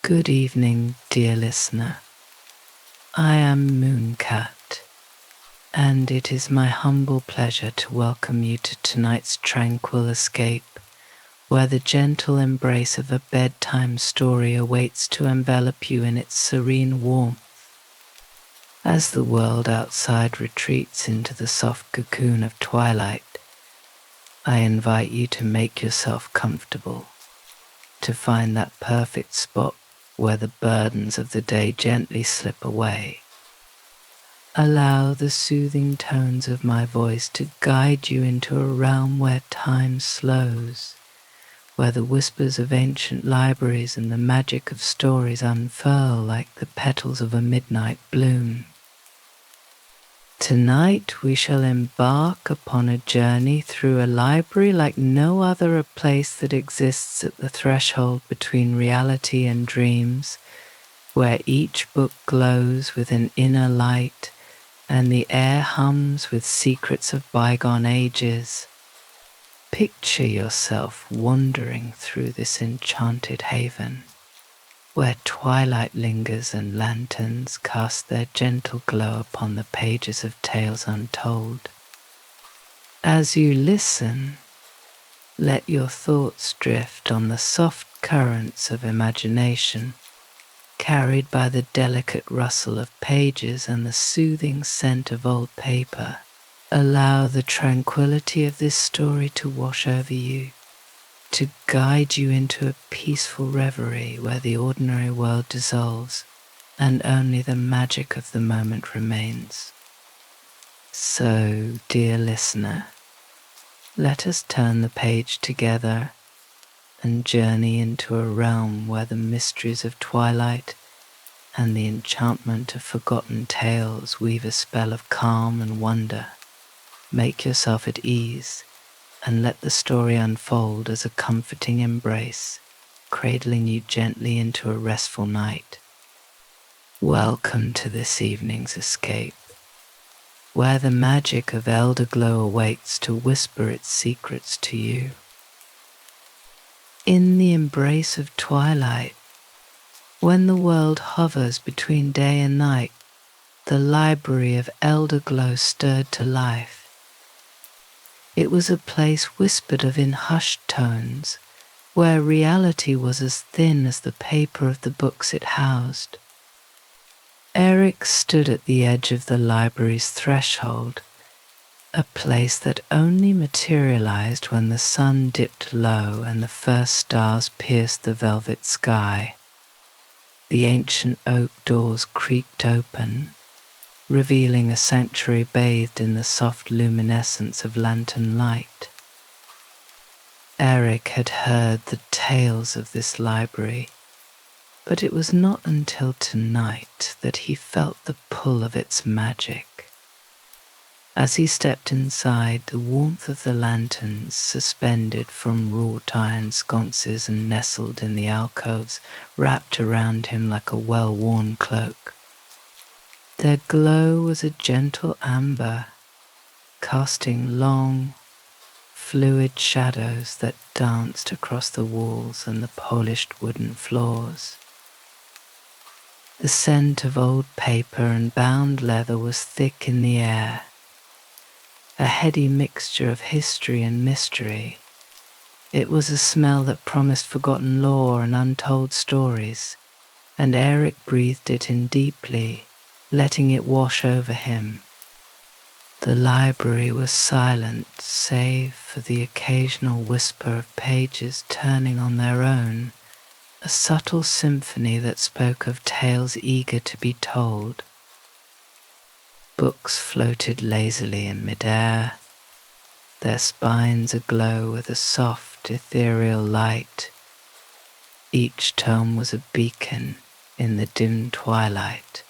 Good evening, dear listener. I am Mooncat, and it is my humble pleasure to welcome you to tonight's tranquil escape, where the gentle embrace of a bedtime story awaits to envelop you in its serene warmth. As the world outside retreats into the soft cocoon of twilight, I invite you to make yourself comfortable, to find that perfect spot where the burdens of the day gently slip away. Allow the soothing tones of my voice to guide you into a realm where time slows, where the whispers of ancient libraries and the magic of stories unfurl like the petals of a midnight bloom. Tonight we shall embark upon a journey through a library like no other, a place that exists at the threshold between reality and dreams, where each book glows with an inner light and the air hums with secrets of bygone ages. Picture yourself wandering through this enchanted haven, where twilight lingers and lanterns cast their gentle glow upon the pages of tales untold. As you listen, let your thoughts drift on the soft currents of imagination, carried by the delicate rustle of pages and the soothing scent of old paper. Allow the tranquility of this story to wash over you, to guide you into a peaceful reverie where the ordinary world dissolves and only the magic of the moment remains. So, dear listener, let us turn the page together and journey into a realm where the mysteries of twilight and the enchantment of forgotten tales weave a spell of calm and wonder. Make yourself at ease and let the story unfold as a comforting embrace, cradling you gently into a restful night. Welcome to this evening's escape, where the magic of Elderglow awaits to whisper its secrets to you. In the embrace of twilight, when the world hovers between day and night, the library of Elderglow stirred to life. It was a place whispered of in hushed tones, where reality was as thin as the paper of the books it housed. Eric stood at the edge of the library's threshold, a place that only materialized when the sun dipped low and the first stars pierced the velvet sky. The ancient oak doors creaked open, revealing a sanctuary bathed in the soft luminescence of lantern light. Eric had heard the tales of this library, but it was not until tonight that he felt the pull of its magic. As he stepped inside, the warmth of the lanterns suspended from wrought iron sconces and nestled in the alcoves wrapped around him like a well-worn cloak. Their glow was a gentle amber, casting long, fluid shadows that danced across the walls and the polished wooden floors. The scent of old paper and bound leather was thick in the air, a heady mixture of history and mystery. It was a smell that promised forgotten lore and untold stories, and Eric breathed it in deeply, letting it wash over him. The library was silent, save for the occasional whisper of pages turning on their own, a subtle symphony that spoke of tales eager to be told. Books floated lazily in midair, their spines aglow with a soft, ethereal light. Each tome was a beacon in the dim twilight,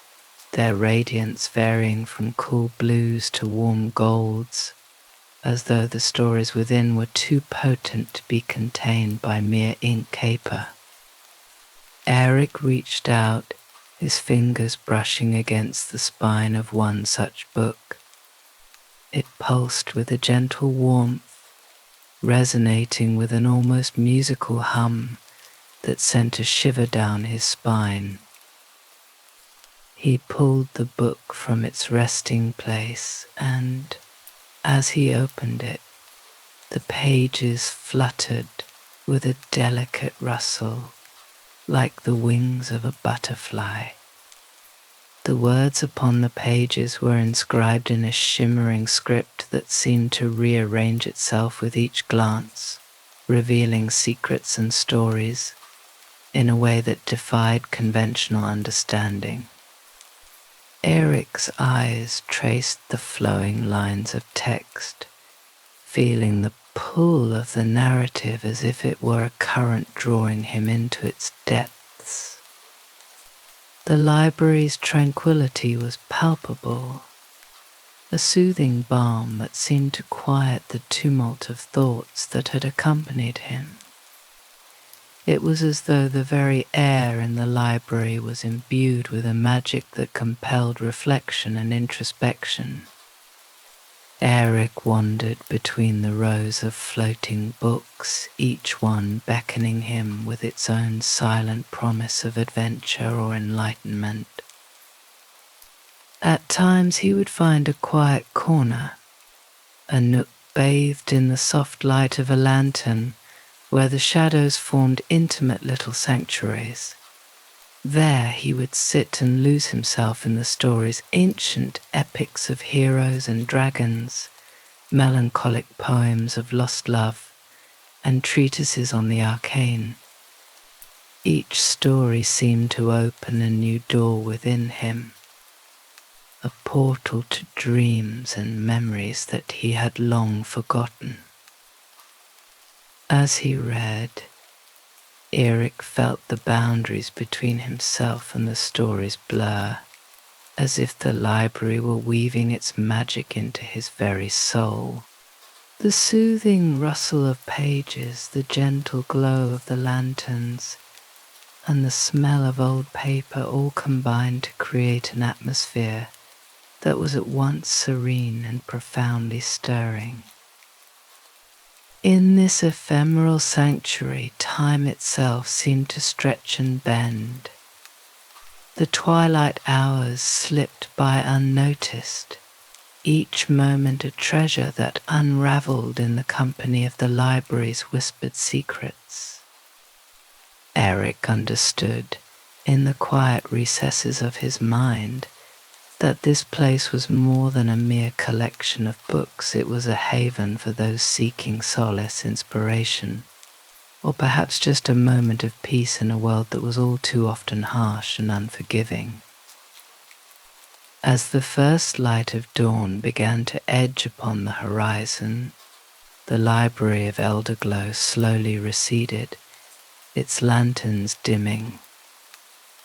their radiance varying from cool blues to warm golds, as though the stories within were too potent to be contained by mere ink paper. Eric reached out, his fingers brushing against the spine of one such book. It pulsed with a gentle warmth, resonating with an almost musical hum that sent a shiver down his spine. He pulled the book from its resting place, and as he opened it, the pages fluttered with a delicate rustle, like the wings of a butterfly. The words upon the pages were inscribed in a shimmering script that seemed to rearrange itself with each glance, revealing secrets and stories in a way that defied conventional understanding. Eric's eyes traced the flowing lines of text, feeling the pull of the narrative as if it were a current drawing him into its depths. The library's tranquility was palpable, a soothing balm that seemed to quiet the tumult of thoughts that had accompanied him. It was as though the very air in the library was imbued with a magic that compelled reflection and introspection. Eric wandered between the rows of floating books, each one beckoning him with its own silent promise of adventure or enlightenment. At times he would find a quiet corner, a nook bathed in the soft light of a lantern, where the shadows formed intimate little sanctuaries. There he would sit and lose himself in the stories, ancient epics of heroes and dragons, melancholic poems of lost love, and treatises on the arcane. Each story seemed to open a new door within him, a portal to dreams and memories that he had long forgotten. As he read, Eric felt the boundaries between himself and the stories blur, as if the library were weaving its magic into his very soul. The soothing rustle of pages, the gentle glow of the lanterns, and the smell of old paper all combined to create an atmosphere that was at once serene and profoundly stirring. In this ephemeral sanctuary, time itself seemed to stretch and bend. The twilight hours slipped by unnoticed, each moment a treasure that unraveled in the company of the library's whispered secrets. Eric understood, in the quiet recesses of his mind, that this place was more than a mere collection of books. It was a haven for those seeking solace, inspiration, or perhaps just a moment of peace in a world that was all too often harsh and unforgiving. As the first light of dawn began to edge upon the horizon, the Library of Elderglow slowly receded, its lanterns dimming,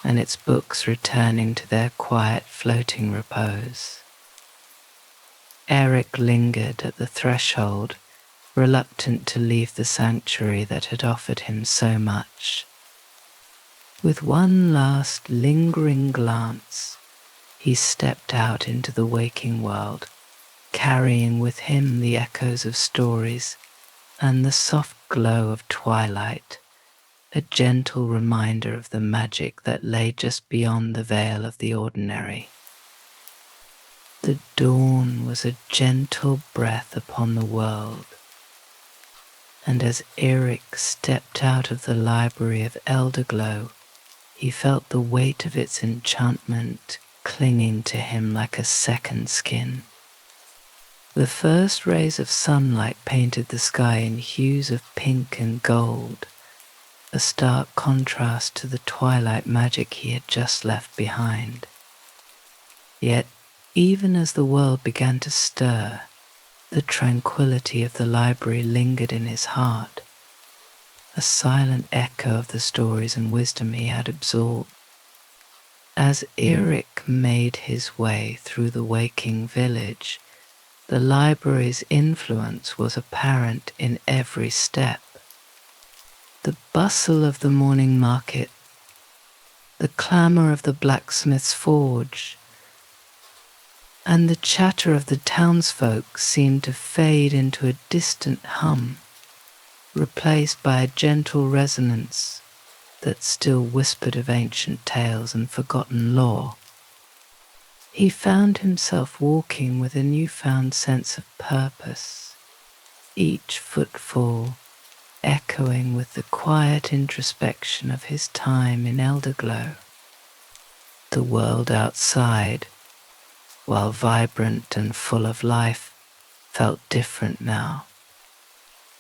and its books returning to their quiet floating repose. Eric lingered at the threshold, reluctant to leave the sanctuary that had offered him so much. With one last lingering glance, he stepped out into the waking world, carrying with him the echoes of stories and the soft glow of twilight, a gentle reminder of the magic that lay just beyond the veil of the ordinary. The dawn was a gentle breath upon the world, and as Eric stepped out of the Library of Elderglow, he felt the weight of its enchantment clinging to him like a second skin. The first rays of sunlight painted the sky in hues of pink and gold, a stark contrast to the twilight magic he had just left behind. Yet, even as the world began to stir, the tranquility of the library lingered in his heart, a silent echo of the stories and wisdom he had absorbed. As Eric made his way through the waking village, the library's influence was apparent in every step. The bustle of the morning market, the clamour of the blacksmith's forge, and the chatter of the townsfolk seemed to fade into a distant hum, replaced by a gentle resonance that still whispered of ancient tales and forgotten lore. He found himself walking with a newfound sense of purpose, each footfall echoing with the quiet introspection of his time in Elderglow. The world outside, while vibrant and full of life, felt different now.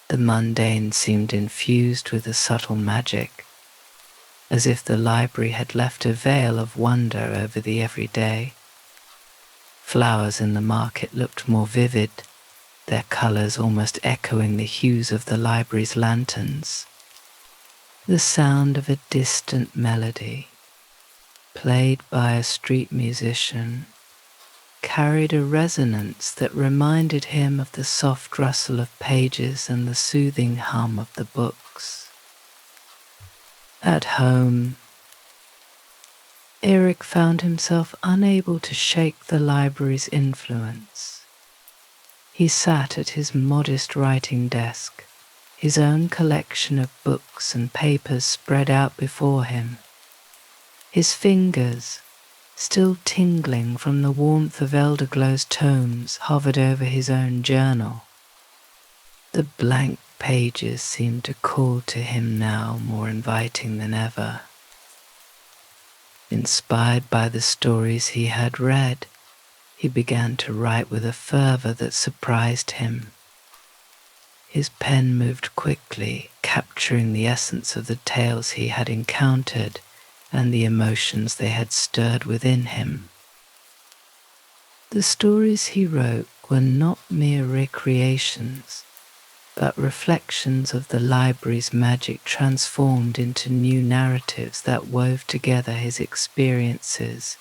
The mundane seemed infused with a subtle magic, as if the library had left a veil of wonder over the everyday. Flowers in the market looked more vivid, their colours almost echoing the hues of the library's lanterns. The sound of a distant melody, played by a street musician, carried a resonance that reminded him of the soft rustle of pages and the soothing hum of the books. At home, Eric found himself unable to shake the library's influence. He sat at his modest writing desk, his own collection of books and papers spread out before him. His fingers, still tingling from the warmth of Elderglow's tomes, hovered over his own journal. The blank pages seemed to call to him now, more inviting than ever. Inspired by the stories he had read, he began to write with a fervor that surprised him. His pen moved quickly, capturing the essence of the tales he had encountered and the emotions they had stirred within him. The stories he wrote were not mere recreations, but reflections of the library's magic transformed into new narratives that wove together his experiences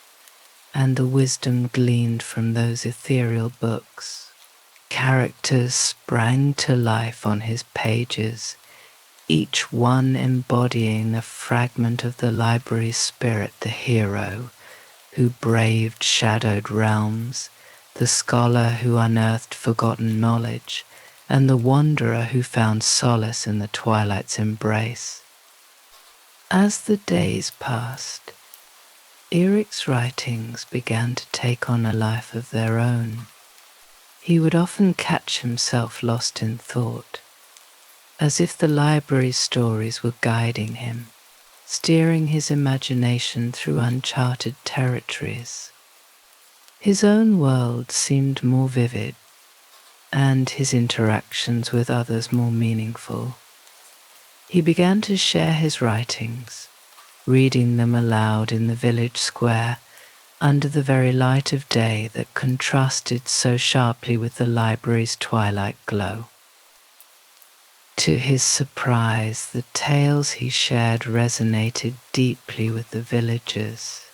and the wisdom gleaned from those ethereal books. Characters sprang to life on his pages, each one embodying a fragment of the library's spirit: the hero who braved shadowed realms, the scholar who unearthed forgotten knowledge, and the wanderer who found solace in the twilight's embrace. As the days passed, Eric's writings began to take on a life of their own. He would often catch himself lost in thought, as if the library's stories were guiding him, steering his imagination through uncharted territories. His own world seemed more vivid, and his interactions with others more meaningful. He began to share his writings, reading them aloud in the village square under the very light of day that contrasted so sharply with the library's twilight glow. To his surprise, the tales he shared resonated deeply with the villagers.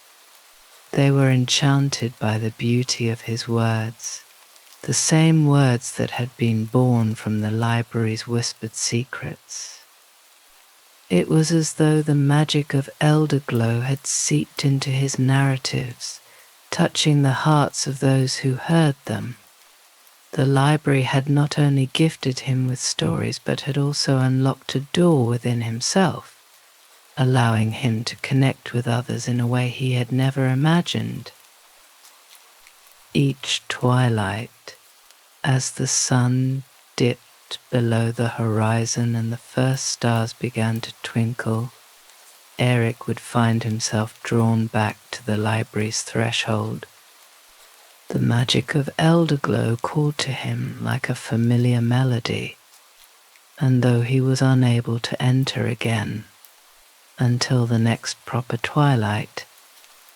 They were enchanted by the beauty of his words, the same words that had been born from the library's whispered secrets. It was as though the magic of Elderglow had seeped into his narratives, touching the hearts of those who heard them. The library had not only gifted him with stories, but had also unlocked a door within himself, allowing him to connect with others in a way he had never imagined. Each twilight, as the sun dipped below the horizon and the first stars began to twinkle, Eric would find himself drawn back to the library's threshold. The magic of Elderglow called to him like a familiar melody, and though he was unable to enter again until the next proper twilight,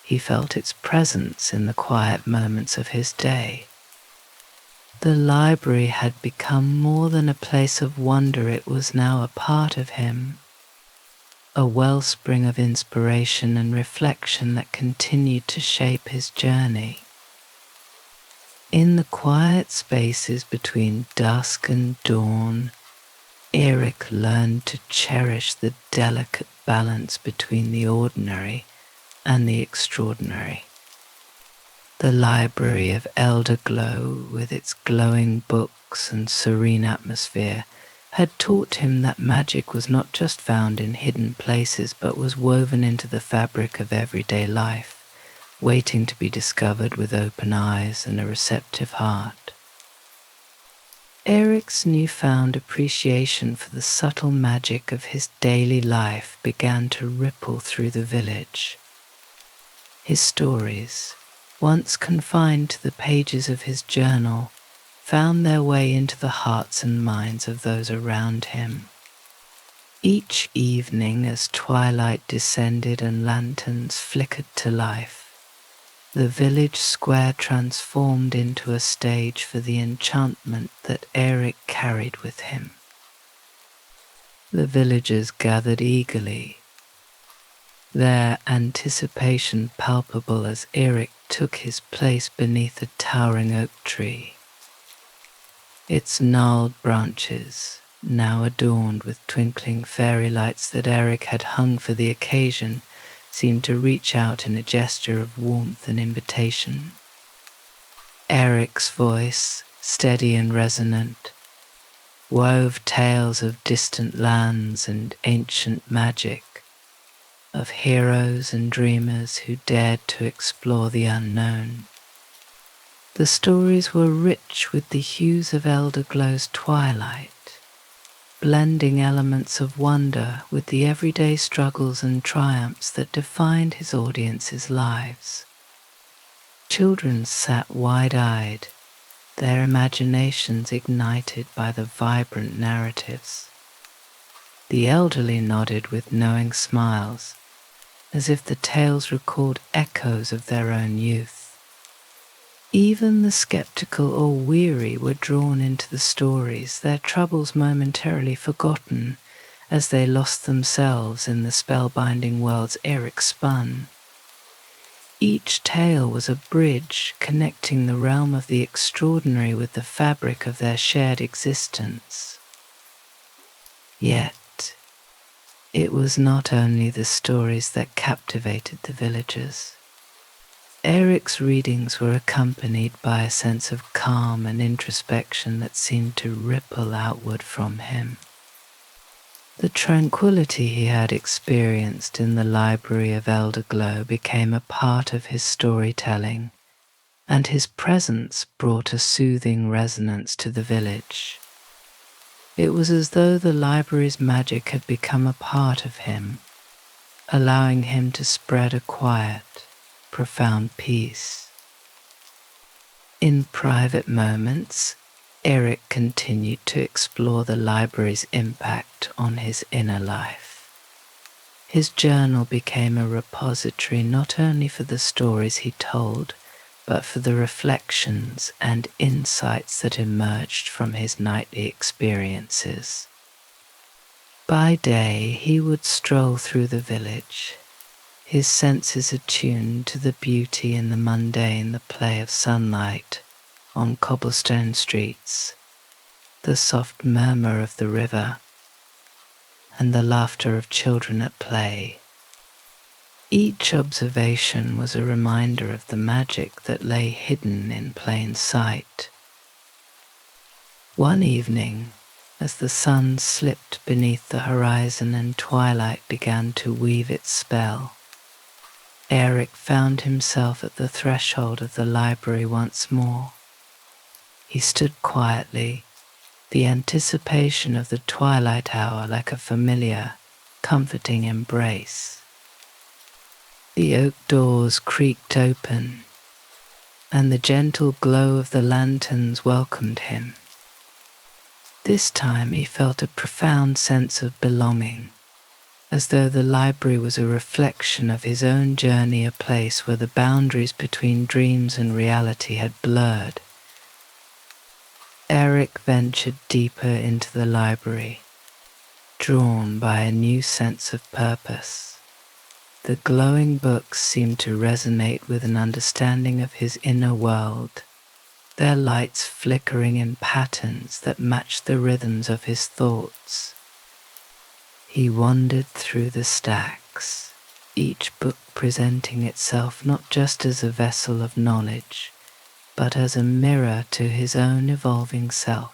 he felt its presence in the quiet moments of his day. The library had become more than a place of wonder, it was now a part of him, a wellspring of inspiration and reflection that continued to shape his journey. In the quiet spaces between dusk and dawn, Eric learned to cherish the delicate balance between the ordinary and the extraordinary. The Library of Elderglow, with its glowing books and serene atmosphere, had taught him that magic was not just found in hidden places but was woven into the fabric of everyday life, waiting to be discovered with open eyes and a receptive heart. Eric's newfound appreciation for the subtle magic of his daily life began to ripple through the village. His stories, once confined to the pages of his journal, found their way into the hearts and minds of those around him. Each evening, as twilight descended and lanterns flickered to life, the village square transformed into a stage for the enchantment that Eric carried with him. The villagers gathered eagerly, their anticipation palpable as Eric took his place beneath a towering oak tree. Its gnarled branches, now adorned with twinkling fairy lights that Eric had hung for the occasion, seemed to reach out in a gesture of warmth and invitation. Eric's voice, steady and resonant, wove tales of distant lands and ancient magic, of heroes and dreamers who dared to explore the unknown. The stories were rich with the hues of Elderglow's twilight, blending elements of wonder with the everyday struggles and triumphs that defined his audience's lives. Children sat wide-eyed, their imaginations ignited by the vibrant narratives. The elderly nodded with knowing smiles, as if the tales recalled echoes of their own youth. Even the skeptical or weary were drawn into the stories, their troubles momentarily forgotten as they lost themselves in the spellbinding worlds Eric spun. Each tale was a bridge connecting the realm of the extraordinary with the fabric of their shared existence. Yet, it was not only the stories that captivated the villagers. Eric's readings were accompanied by a sense of calm and introspection that seemed to ripple outward from him. The tranquility he had experienced in the Library of Elderglow became a part of his storytelling, and his presence brought a soothing resonance to the village. It was as though the library's magic had become a part of him, allowing him to spread a quiet, profound peace. In private moments, Eric continued to explore the library's impact on his inner life. His journal became a repository not only for the stories he told, but for the reflections and insights that emerged from his nightly experiences. By day, he would stroll through the village, his senses attuned to the beauty in the mundane, the play of sunlight on cobblestone streets, the soft murmur of the river, and the laughter of children at play. Each observation was a reminder of the magic that lay hidden in plain sight. One evening, as the sun slipped beneath the horizon and twilight began to weave its spell, Eric found himself at the threshold of the library once more. He stood quietly, the anticipation of the twilight hour like a familiar, comforting embrace. The oak doors creaked open, and the gentle glow of the lanterns welcomed him. This time he felt a profound sense of belonging, as though the library was a reflection of his own journey, a place where the boundaries between dreams and reality had blurred. Eric ventured deeper into the library, drawn by a new sense of purpose. The glowing books seemed to resonate with an understanding of his inner world, their lights flickering in patterns that matched the rhythms of his thoughts. He wandered through the stacks, each book presenting itself not just as a vessel of knowledge, but as a mirror to his own evolving self.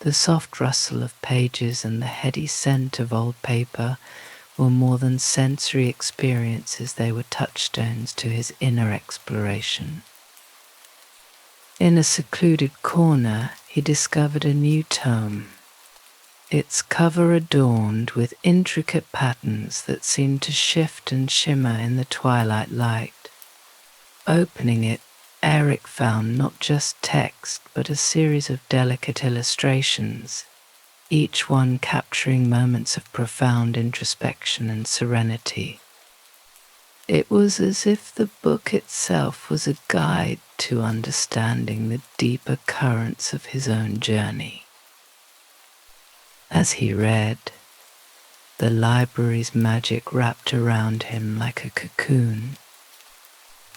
The soft rustle of pages and the heady scent of old paper were more than sensory experiences, they were touchstones to his inner exploration. In a secluded corner, he discovered a new tome, its cover adorned with intricate patterns that seemed to shift and shimmer in the twilight light. Opening it, Eric found not just text, but a series of delicate illustrations, each one capturing moments of profound introspection and serenity. It was as if the book itself was a guide to understanding the deeper currents of his own journey. As he read, the library's magic wrapped around him like a cocoon,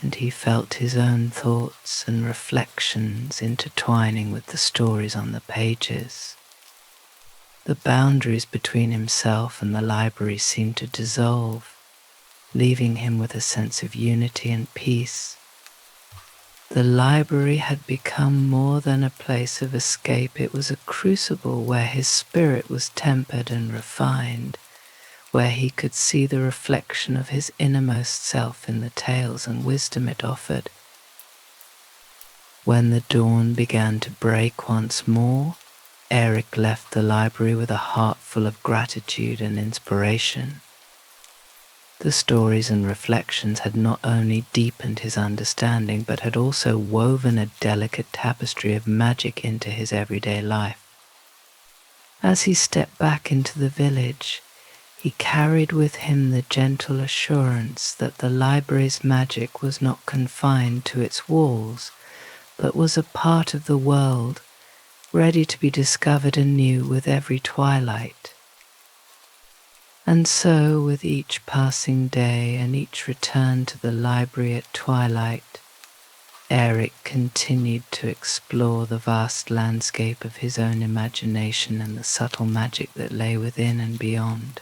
and he felt his own thoughts and reflections intertwining with the stories on the pages. The boundaries between himself and the library seemed to dissolve, leaving him with a sense of unity and peace. The library had become more than a place of escape. It was a crucible where his spirit was tempered and refined, where he could see the reflection of his innermost self in the tales and wisdom it offered. When the dawn began to break once more, Eric left the library with a heart full of gratitude and inspiration. The stories and reflections had not only deepened his understanding, but had also woven a delicate tapestry of magic into his everyday life. As he stepped back into the village, he carried with him the gentle assurance that the library's magic was not confined to its walls, but was a part of the world, ready to be discovered anew with every twilight. And so, with each passing day and each return to the library at twilight, Eric continued to explore the vast landscape of his own imagination and the subtle magic that lay within and beyond.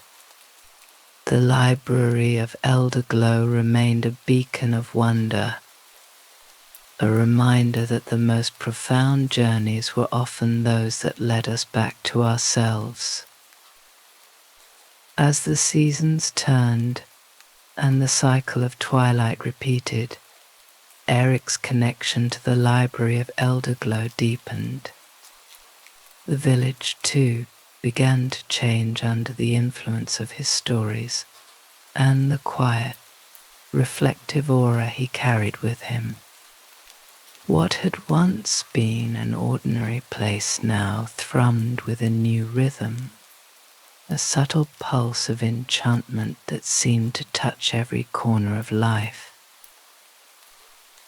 The Library of Elderglow remained a beacon of wonder, a reminder that the most profound journeys were often those that led us back to ourselves. As the seasons turned and the cycle of twilight repeated, Eric's connection to the Library of Elderglow deepened. The village, too, began to change under the influence of his stories and the quiet, reflective aura he carried with him. What had once been an ordinary place now thrummed with a new rhythm, a subtle pulse of enchantment that seemed to touch every corner of life.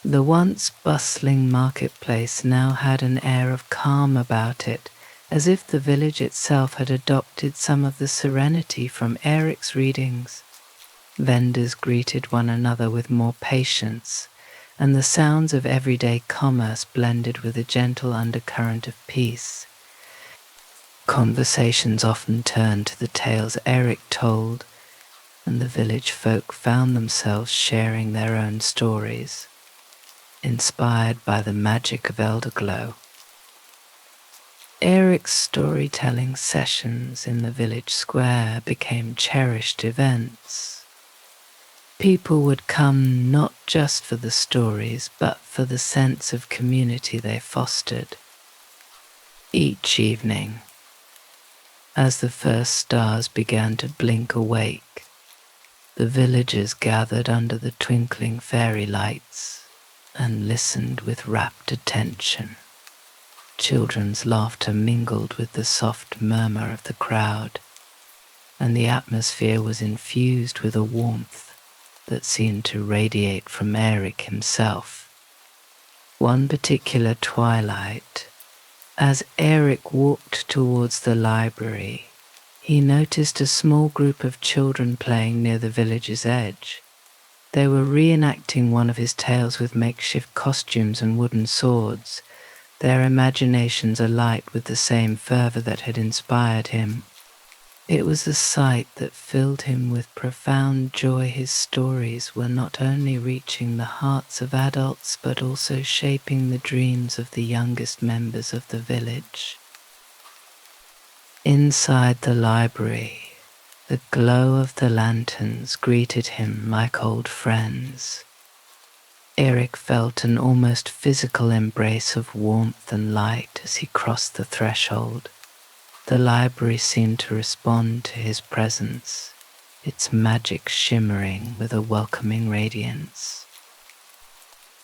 The once bustling marketplace now had an air of calm about it, as if the village itself had adopted some of the serenity from Eric's readings. Vendors greeted one another with more patience, and the sounds of everyday commerce blended with a gentle undercurrent of peace. Conversations often turned to the tales Eric told, and the village folk found themselves sharing their own stories, inspired by the magic of Elderglow. Eric's storytelling sessions in the village square became cherished events. People would come not just for the stories, but for the sense of community they fostered. Each evening, as the first stars began to blink awake, the villagers gathered under the twinkling fairy lights and listened with rapt attention. Children's laughter mingled with the soft murmur of the crowd, and the atmosphere was infused with a warmth that seemed to radiate from Eric himself. One particular twilight, as Eric walked towards the library, he noticed a small group of children playing near the village's edge. They were reenacting one of his tales with makeshift costumes and wooden swords, their imaginations alight with the same fervor that had inspired him. It was a sight that filled him with profound joy. His stories were not only reaching the hearts of adults, but also shaping the dreams of the youngest members of the village. Inside the library, the glow of the lanterns greeted him like old friends. Eric felt an almost physical embrace of warmth and light as he crossed the threshold. The library seemed to respond to his presence, its magic shimmering with a welcoming radiance.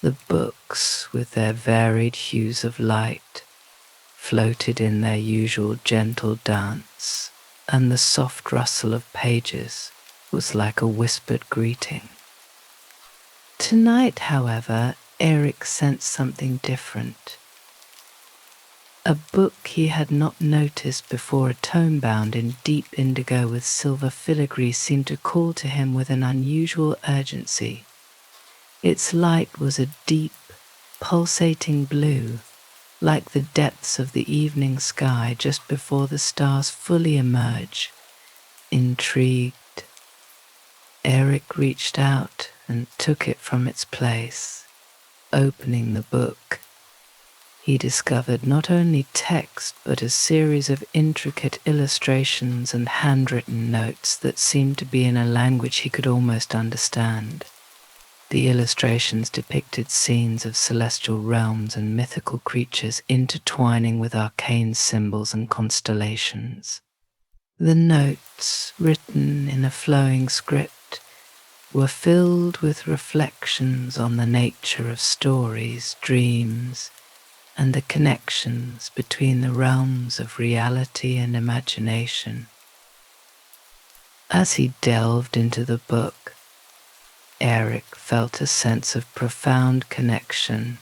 The books, with their varied hues of light, floated in their usual gentle dance, and the soft rustle of pages was like a whispered greeting. Tonight, however, Eric sensed something different. A book he had not noticed before, a tome bound in deep indigo with silver filigree, seemed to call to him with an unusual urgency. Its light was a deep, pulsating blue, like the depths of the evening sky just before the stars fully emerge. Intrigued, Eric reached out and took it from its place. Opening the book, he discovered not only text but a series of intricate illustrations and handwritten notes that seemed to be in a language he could almost understand. The illustrations depicted scenes of celestial realms and mythical creatures intertwining with arcane symbols and constellations. The notes, written in a flowing script, were filled with reflections on the nature of stories, dreams, and the connections between the realms of reality and imagination. As he delved into the book, Eric felt a sense of profound connection,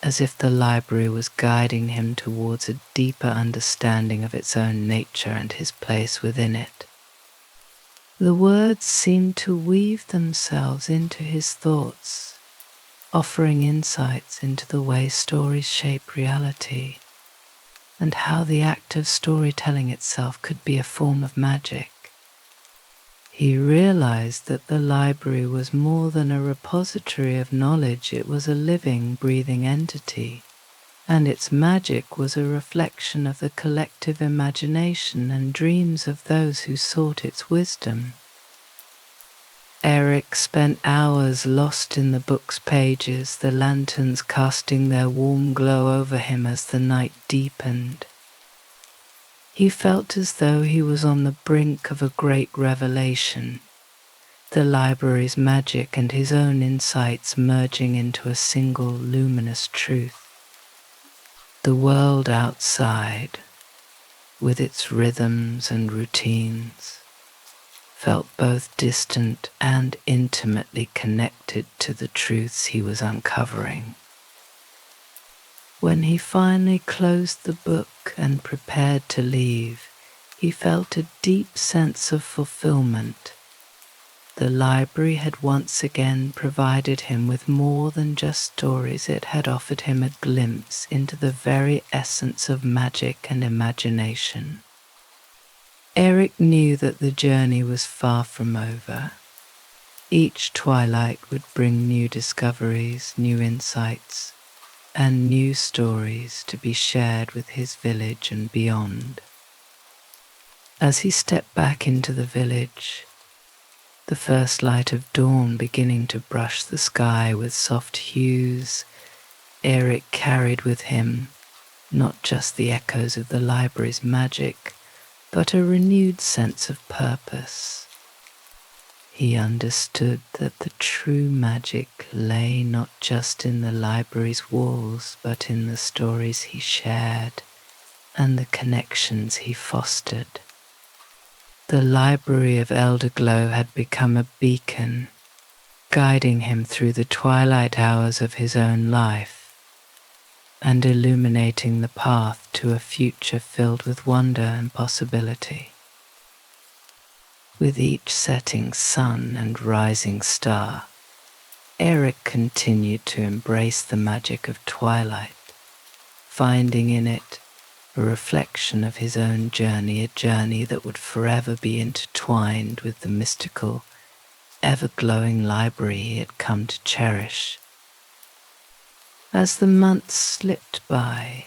as if the library was guiding him towards a deeper understanding of its own nature and his place within it. The words seemed to weave themselves into his thoughts, offering insights into the way stories shape reality, and how the act of storytelling itself could be a form of magic. He realized that the library was more than a repository of knowledge. It was a living, breathing entity, and its magic was a reflection of the collective imagination and dreams of those who sought its wisdom. Eric spent hours lost in the book's pages, the lanterns casting their warm glow over him as the night deepened. He felt as though he was on the brink of a great revelation, the library's magic and his own insights merging into a single luminous truth. The world outside, with its rhythms and routines, felt both distant and intimately connected to the truths he was uncovering. When he finally closed the book and prepared to leave, he felt a deep sense of fulfillment. The library had once again provided him with more than just stories. It had offered him a glimpse into the very essence of magic and imagination. Eric knew that the journey was far from over. Each twilight would bring new discoveries, new insights, and new stories to be shared with his village and beyond. As he stepped back into the village, the first light of dawn beginning to brush the sky with soft hues, Eric carried with him not just the echoes of the library's magic, but a renewed sense of purpose. He understood that the true magic lay not just in the library's walls, but in the stories he shared and the connections he fostered. The Library of Elderglow had become a beacon, guiding him through the twilight hours of his own life and illuminating the path to a future filled with wonder and possibility. With each setting sun and rising star, Eric continued to embrace the magic of twilight, finding in it a reflection of his own journey, a journey that would forever be intertwined with the mystical, ever-glowing library he had come to cherish. As the months slipped by,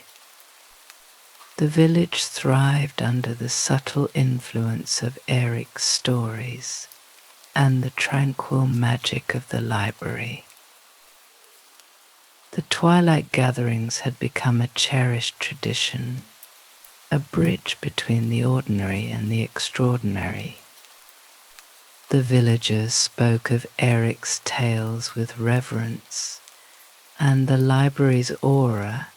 The village thrived under the subtle influence of Eric's stories and the tranquil magic of the library. The twilight gatherings had become a cherished tradition, a bridge between the ordinary and the extraordinary. The villagers spoke of Eric's tales with reverence, and the library's aura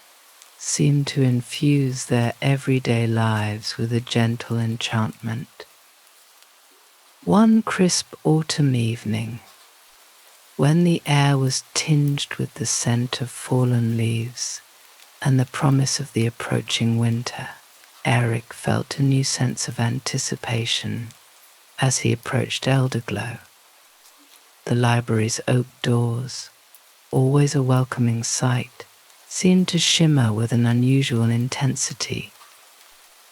seemed to infuse their everyday lives with a gentle enchantment. One crisp autumn evening, when the air was tinged with the scent of fallen leaves and the promise of the approaching winter, Eric felt a new sense of anticipation as he approached Elderglow. The library's oak doors, always a welcoming sight, seemed to shimmer with an unusual intensity.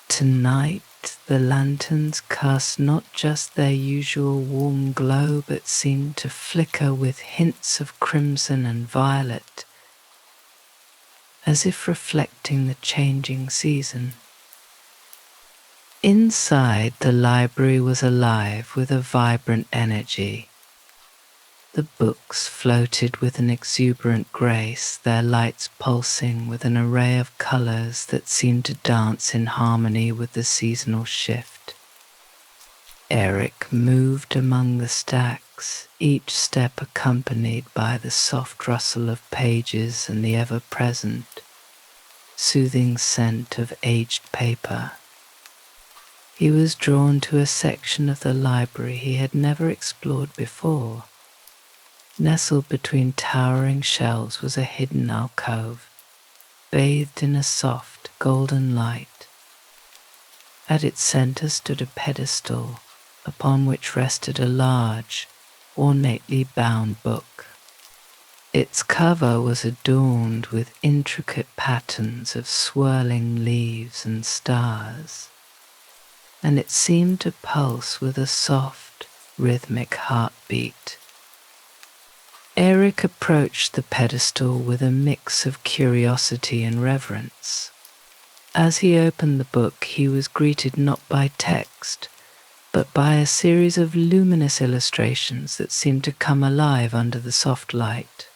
Tonight, the lanterns cast not just their usual warm glow, but seemed to flicker with hints of crimson and violet, as if reflecting the changing season. Inside, the library was alive with a vibrant energy. The books floated with an exuberant grace, their lights pulsing with an array of colours that seemed to dance in harmony with the seasonal shift. Eric moved among the stacks, each step accompanied by the soft rustle of pages and the ever-present, soothing scent of aged paper. He was drawn to a section of the library he had never explored before. Nestled between towering shelves was a hidden alcove, bathed in a soft, golden light. At its center stood a pedestal, upon which rested a large, ornately bound book. Its cover was adorned with intricate patterns of swirling leaves and stars, and it seemed to pulse with a soft, rhythmic heartbeat. Eric approached the pedestal with a mix of curiosity and reverence. As he opened the book, he was greeted not by text, but by a series of luminous illustrations that seemed to come alive under the soft light.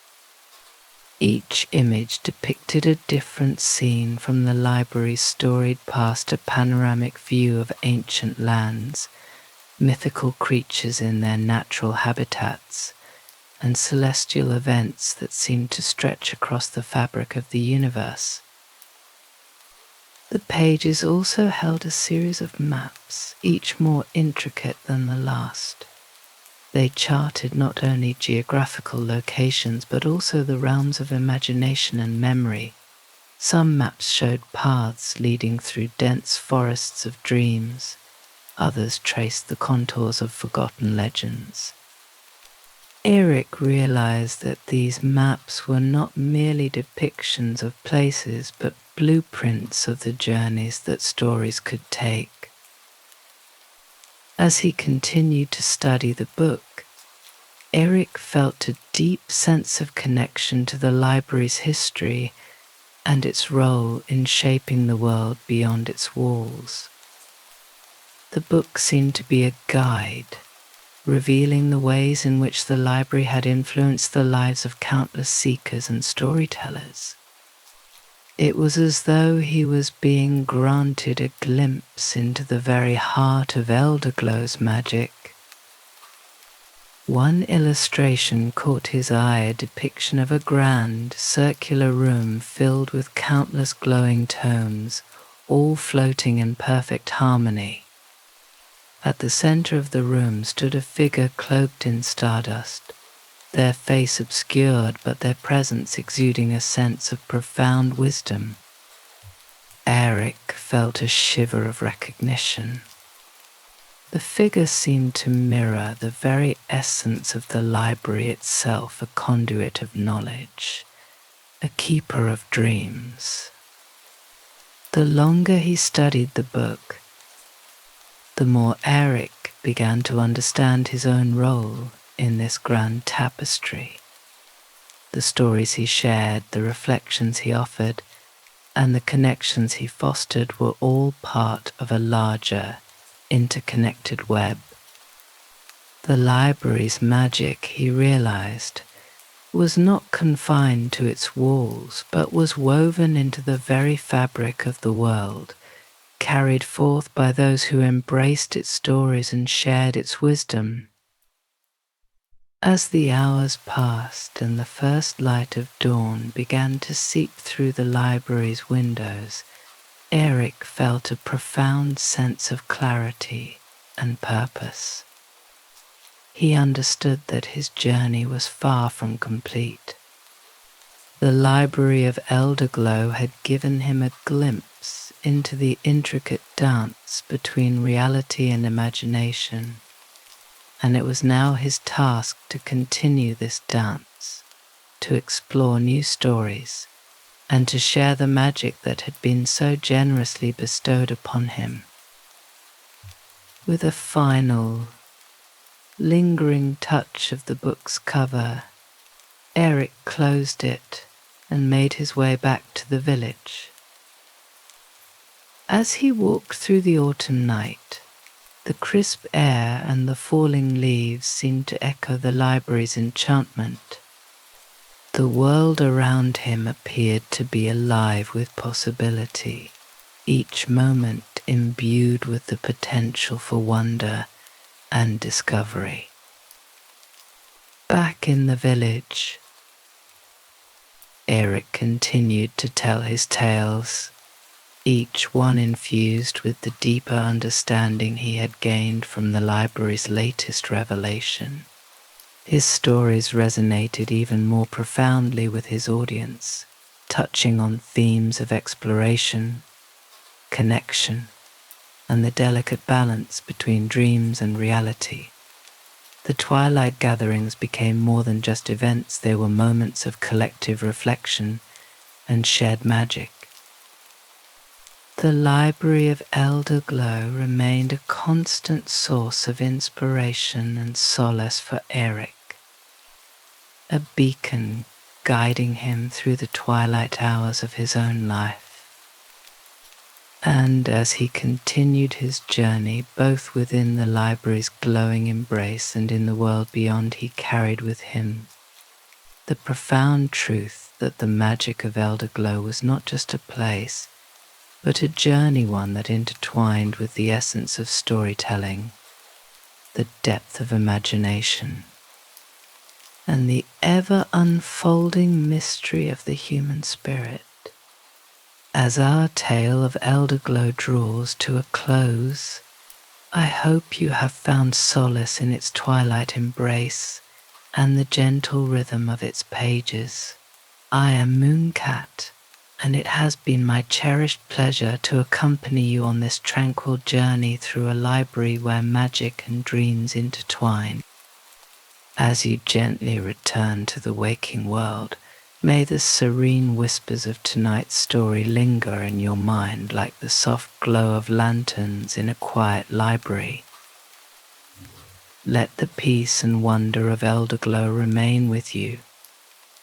Each image depicted a different scene from the library's storied past, a panoramic view of ancient lands, mythical creatures in their natural habitats, and celestial events that seemed to stretch across the fabric of the universe. The pages also held a series of maps, each more intricate than the last. They charted not only geographical locations, but also the realms of imagination and memory. Some maps showed paths leading through dense forests of dreams. Others traced the contours of forgotten legends. Eric realized that these maps were not merely depictions of places, but blueprints of the journeys that stories could take. As he continued to study the book, Eric felt a deep sense of connection to the library's history and its role in shaping the world beyond its walls. The book seemed to be a guide, revealing the ways in which the library had influenced the lives of countless seekers and storytellers. It was as though he was being granted a glimpse into the very heart of Elderglow's magic. One illustration caught his eye, a depiction of a grand, circular room filled with countless glowing tomes, all floating in perfect harmony. At the center of the room stood a figure cloaked in stardust, their face obscured but their presence exuding a sense of profound wisdom. Eric felt a shiver of recognition. The figure seemed to mirror the very essence of the library itself, a conduit of knowledge, a keeper of dreams. The longer he studied the book, the more Eric began to understand his own role in this grand tapestry. The stories he shared, the reflections he offered, and the connections he fostered were all part of a larger, interconnected web. The library's magic, he realized, was not confined to its walls, but was woven into the very fabric of the world, carried forth by those who embraced its stories and shared its wisdom. As the hours passed and the first light of dawn began to seep through the library's windows, Eric felt a profound sense of clarity and purpose. He understood that his journey was far from complete. The Library of Elderglow had given him a glimpse into the intricate dance between reality and imagination, and it was now his task to continue this dance, to explore new stories, and to share the magic that had been so generously bestowed upon him. With a final, lingering touch of the book's cover, Eric closed it and made his way back to the village. As he walked through the autumn night, the crisp air and the falling leaves seemed to echo the library's enchantment. The world around him appeared to be alive with possibility, each moment imbued with the potential for wonder and discovery. Back in the village, Eric continued to tell his tales, each one infused with the deeper understanding he had gained from the library's latest revelation. His stories resonated even more profoundly with his audience, touching on themes of exploration, connection, and the delicate balance between dreams and reality. The Twilight gatherings became more than just events, they were moments of collective reflection and shared magic. The Library of Elderglow remained a constant source of inspiration and solace for Eric, a beacon guiding him through the twilight hours of his own life. And as he continued his journey, both within the library's glowing embrace and in the world beyond, he carried with him the profound truth that the magic of Elderglow was not just a place, but a journey, one that intertwined with the essence of storytelling, the depth of imagination, and the ever-unfolding mystery of the human spirit. As our tale of Elderglow draws to a close, I hope you have found solace in its twilight embrace and the gentle rhythm of its pages. I am Mooncat, and it has been my cherished pleasure to accompany you on this tranquil journey through a library where magic and dreams intertwine. As you gently return to the waking world, may the serene whispers of tonight's story linger in your mind like the soft glow of lanterns in a quiet library. Let the peace and wonder of Elderglow remain with you,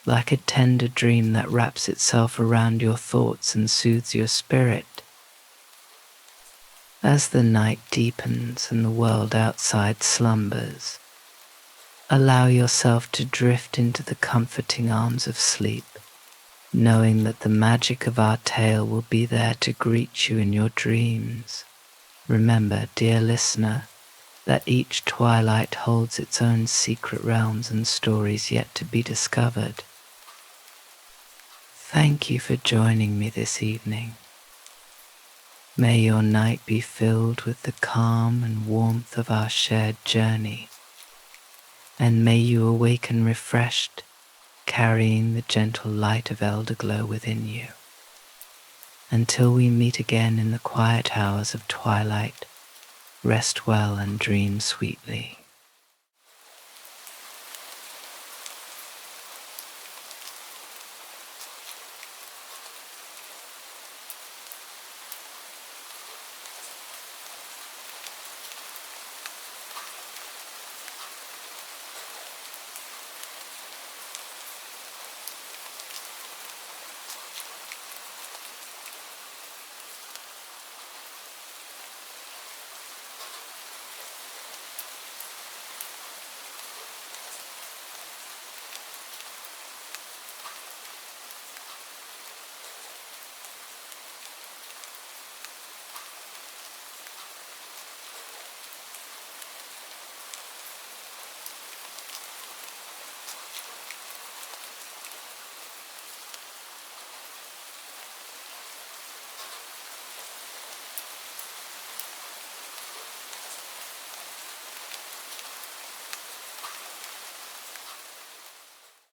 like a tender dream that wraps itself around your thoughts and soothes your spirit. As the night deepens and the world outside slumbers, allow yourself to drift into the comforting arms of sleep, knowing that the magic of our tale will be there to greet you in your dreams. Remember, dear listener, that each twilight holds its own secret realms and stories yet to be discovered. Thank you for joining me this evening. May your night be filled with the calm and warmth of our shared journey, and may you awaken refreshed, carrying the gentle light of Elderglow within you. Until we meet again in the quiet hours of twilight, rest well and dream sweetly.